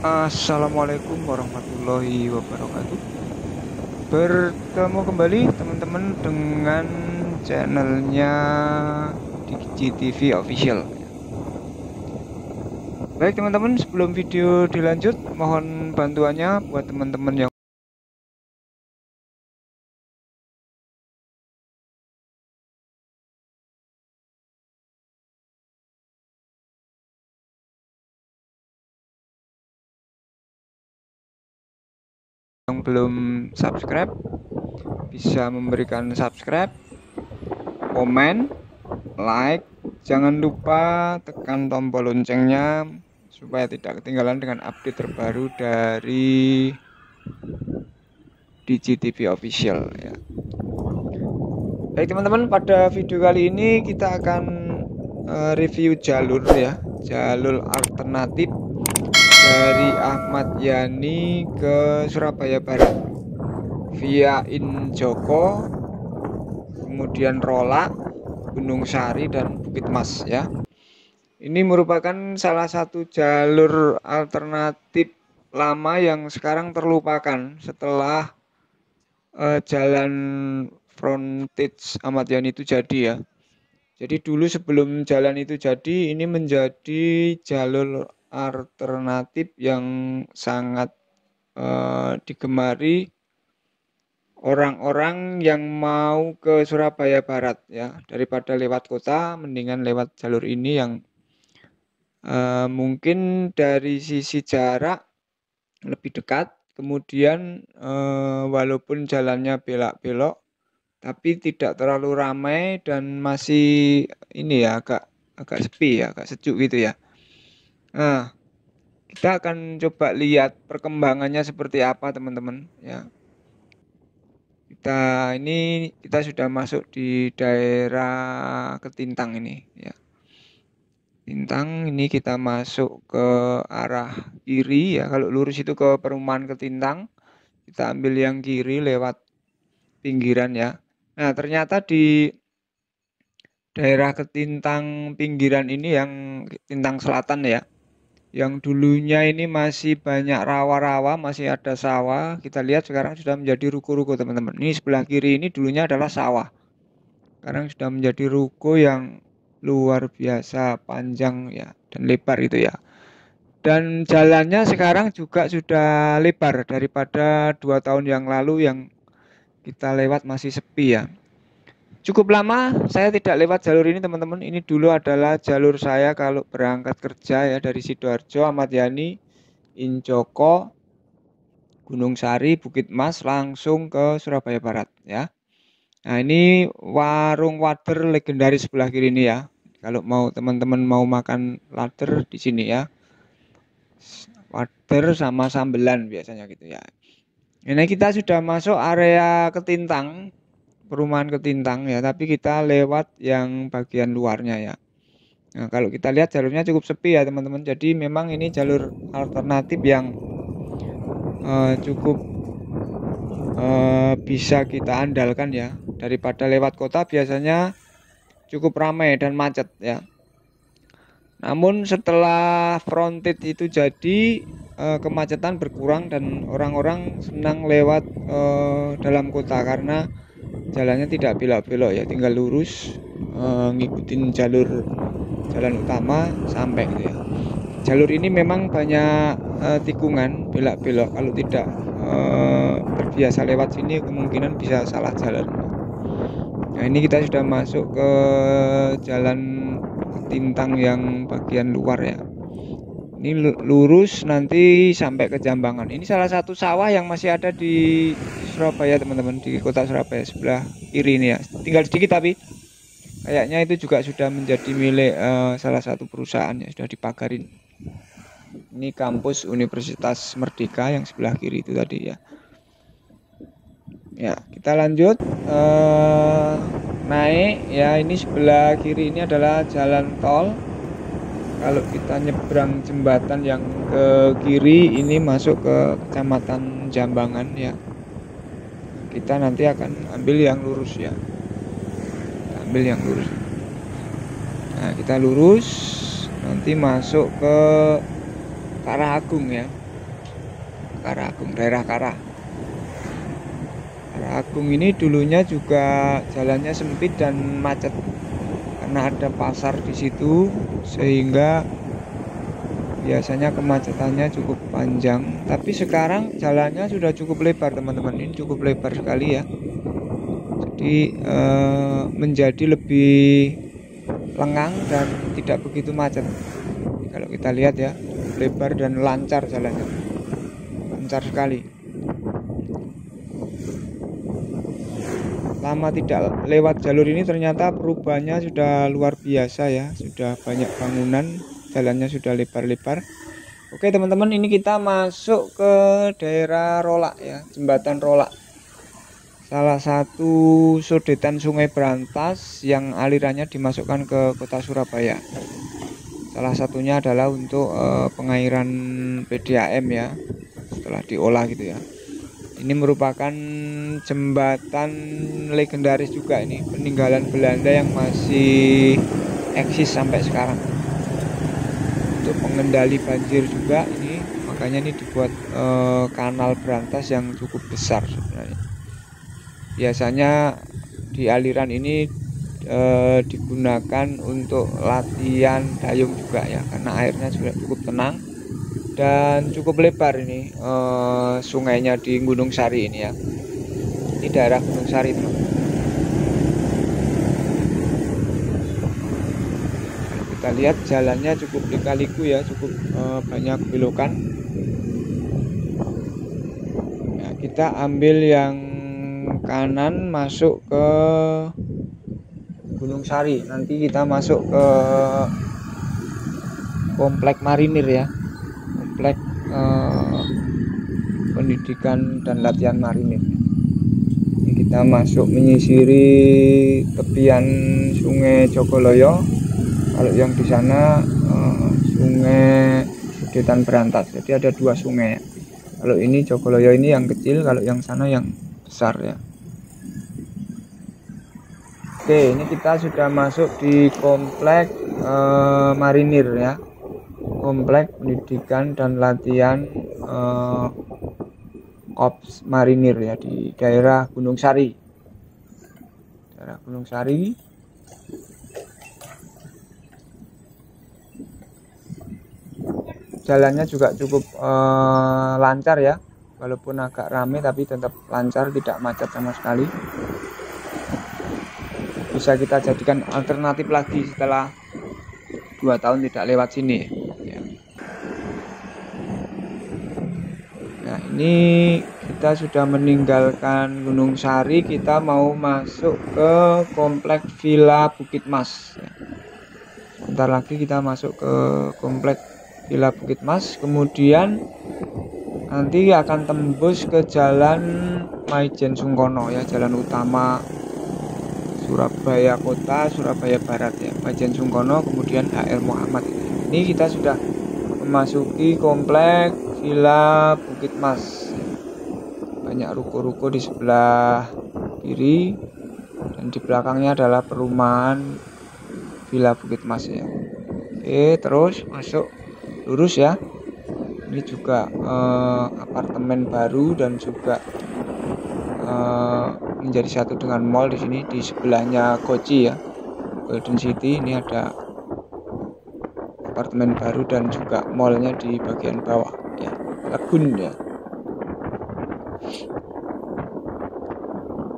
Assalamualaikum warahmatullahi wabarakatuh. Bertemu kembali teman-teman dengan channelnya DigiTV Official. Baik teman-teman, sebelum video dilanjut, mohon bantuannya buat teman-teman yang belum subscribe bisa memberikan subscribe, komen, like, jangan lupa tekan tombol loncengnya supaya tidak ketinggalan dengan update terbaru dari DigiTV Official ya. Baik teman-teman, pada video kali ini kita akan review jalur ya, jalur alternatif dari Ahmad Yani ke Surabaya Barat via Injoko, kemudian Rolak, Gunung Sari dan Bukit Mas ya. Ini merupakan salah satu jalur alternatif lama yang sekarang terlupakan setelah jalan frontage Ahmad Yani itu jadi ya. Jadi dulu sebelum jalan itu jadi, ini menjadi jalur alternatif yang sangat digemari orang-orang yang mau ke Surabaya Barat ya. Daripada lewat kota, mendingan lewat jalur ini yang mungkin dari sisi jarak lebih dekat. Kemudian walaupun jalannya belak-belok, tapi tidak terlalu ramai dan masih ini ya agak sepi ya, agak sejuk gitu ya. Nah, kita akan coba lihat perkembangannya seperti apa teman-teman ya. Kita sudah masuk di daerah Ketintang ini ya. Ketintang ini kita masuk ke arah kiri ya. Kalau lurus itu ke perumahan Ketintang, kita ambil yang kiri lewat pinggiran ya. Nah, ternyata di daerah Ketintang pinggiran ini yang Ketintang Selatan ya, yang dulunya ini masih banyak rawa-rawa, masih ada sawah. Kita lihat sekarang sudah menjadi ruko-ruko teman-teman. Ini sebelah kiri ini dulunya adalah sawah, sekarang sudah menjadi ruko yang luar biasa panjang ya dan lebar itu ya. Dan jalannya sekarang juga sudah lebar daripada 2 tahun yang lalu yang kita lewat masih sepi ya. Cukup lama saya tidak lewat jalur ini teman-teman. Ini dulu adalah jalur saya kalau berangkat kerja ya, dari Sidoarjo, Ahmad Yani, Injoko, Gunung Sari, Bukit Mas langsung ke Surabaya Barat ya. Nah, ini warung wader legendaris sebelah kiri ini ya. Kalau mau teman-teman mau makan wader di sini ya. Wader sama sambelan biasanya gitu ya. Ini kita sudah masuk area Ketintang, perumahan Ketintang ya, tapi kita lewat yang bagian luarnya ya. Nah, kalau kita lihat jalurnya cukup sepi ya teman-teman. Jadi memang ini jalur alternatif yang cukup bisa kita andalkan ya. Daripada lewat kota biasanya cukup ramai dan macet ya. Namun setelah frontage itu jadi, kemacetan berkurang dan orang-orang senang lewat dalam kota karena jalannya tidak belok-belok ya, tinggal lurus ngikutin jalur jalan utama sampai gitu ya. Jalur ini memang banyak tikungan belok-belok, kalau tidak terbiasa lewat sini kemungkinan bisa salah jalan. Nah, ini kita sudah masuk ke jalan Ketintang yang bagian luar ya. Ini lurus nanti sampai ke Jambangan. Ini salah satu sawah yang masih ada di Surabaya teman-teman, di kota Surabaya sebelah kiri ini ya. Tinggal sedikit tapi kayaknya itu juga sudah menjadi milik salah satu perusahaan ya, sudah dipagarin. Ini kampus Universitas Merdeka yang sebelah kiri itu tadi ya. Ya, kita lanjut naik ya. Ini sebelah kiri ini adalah jalan tol. Kalau kita nyebrang jembatan yang ke kiri ini masuk ke Kecamatan Jambangan ya. Kita nanti akan ambil yang lurus ya. Kita ambil yang lurus. Nah, kita lurus nanti masuk ke Karang Agung ya. Kara Agung, daerah Kara. Kara Agung ini dulunya juga jalannya sempit dan macet karena ada pasar di situ, sehingga biasanya kemacetannya cukup panjang. Tapi sekarang jalannya sudah cukup lebar teman-teman, ini cukup lebar sekali ya. Jadi menjadi lebih lengang dan tidak begitu macet. Kalau kita lihat ya, lebar dan lancar jalannya, lancar sekali. Lama tidak lewat jalur ini ternyata perubahannya sudah luar biasa ya, sudah banyak bangunan, jalannya sudah lebar-lebar. Oke teman-teman, ini kita masuk ke daerah Rolak ya, jembatan Rolak, salah satu sodetan Sungai Brantas yang alirannya dimasukkan ke kota Surabaya. Salah satunya adalah untuk pengairan PDAM ya, setelah diolah gitu ya. Ini merupakan jembatan legendaris juga, ini peninggalan Belanda yang masih eksis sampai sekarang. Untuk pengendali banjir juga ini, makanya ini dibuat kanal Brantas yang cukup besar sebenarnya. Biasanya di aliran ini digunakan untuk latihan dayung juga ya, karena airnya juga cukup tenang dan cukup lebar. Ini sungainya di Gunung Sari ini ya, ini daerah Gunung Sari teman. Kita lihat jalannya cukup lika-liku ya, cukup banyak belokan ya. Kita ambil yang kanan masuk ke Gunung Sari, nanti kita masuk ke komplek marinir ya, komplek pendidikan dan latihan marinir. Ini kita masuk menyisiri tepian Sungai Jogoloyo. Kalau yang di sana Sungai Sudetan Brantas, jadi ada dua sungai ya. Kalau ini Jogoloyo ini yang kecil, kalau yang sana yang besar ya. Oke, ini kita sudah masuk di komplek marinir ya, komplek pendidikan dan latihan Korps Marinir ya, di daerah Gunung Sari. Daerah Gunung Sari. Jalannya juga cukup lancar ya, walaupun agak rame tapi tetap lancar, tidak macet sama sekali. Bisa kita jadikan alternatif lagi setelah 2 tahun tidak lewat sini ya. Nah, ini kita sudah meninggalkan Gunung Sari, kita mau masuk ke komplek Villa Bukit Mas ya. Sebentar lagi kita masuk ke komplek Villa Bukit Mas, kemudian nanti akan tembus ke jalan Maijen Sungkono ya, jalan utama Surabaya Kota, Surabaya Barat ya, Maijen Sungkono, kemudian HR Muhammad. Ini kita sudah memasuki komplek Villa Bukit Mas. Banyak ruko-ruko di sebelah kiri dan di belakangnya adalah perumahan Villa Bukit Mas ya. Oke, terus masuk lurus ya. Ini juga apartemen baru dan juga menjadi satu dengan mall di sini. Di sebelahnya Koci ya, Golden City. Ini ada apartemen baru dan juga mallnya di bagian bawah ya, Lagun ya.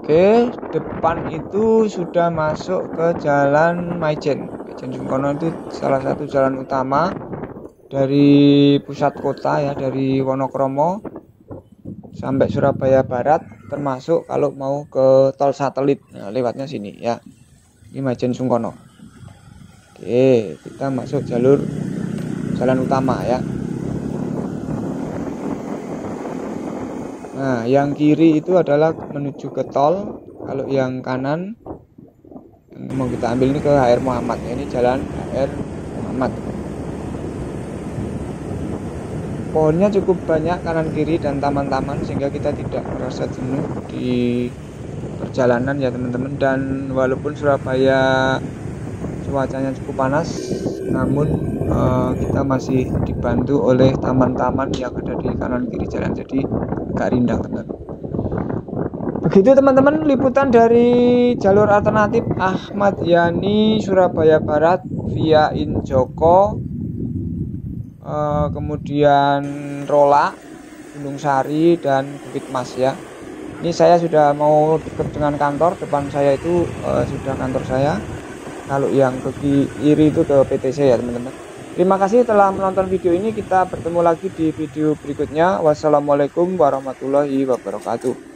Oke, depan itu sudah masuk ke jalan Maijen Sungkono. Itu salah satu jalan utama dari pusat kota ya, dari Wonokromo sampai Surabaya Barat, termasuk kalau mau ke tol satelit, nah, lewatnya sini ya, ini Maijen Sungkono. Oke, kita masuk jalur jalan utama ya. Nah, yang kiri itu adalah menuju ke tol, kalau yang kanan yang mau kita ambil ini ke HR Muhammad ya, ini jalan HR Muhammad. Pohonnya cukup banyak kanan kiri dan taman-taman, sehingga kita tidak merasa jenuh di perjalanan ya teman-teman. Dan walaupun Surabaya cuacanya cukup panas, namun kita masih dibantu oleh taman-taman yang ada di kanan kiri jalan, jadi agak rindang teman-teman. Begitu teman-teman liputan dari jalur alternatif Ahmad Yani Surabaya Barat via Injoko, kemudian Rola, Gunung Sari, dan Bukit Mas ya. Ini saya sudah mau dekat dengan kantor, depan saya itu sudah kantor saya. Kalau yang ke kiri itu ke PTC ya teman-teman. Terima kasih telah menonton video ini. Kita bertemu lagi di video berikutnya. Wassalamualaikum warahmatullahi wabarakatuh.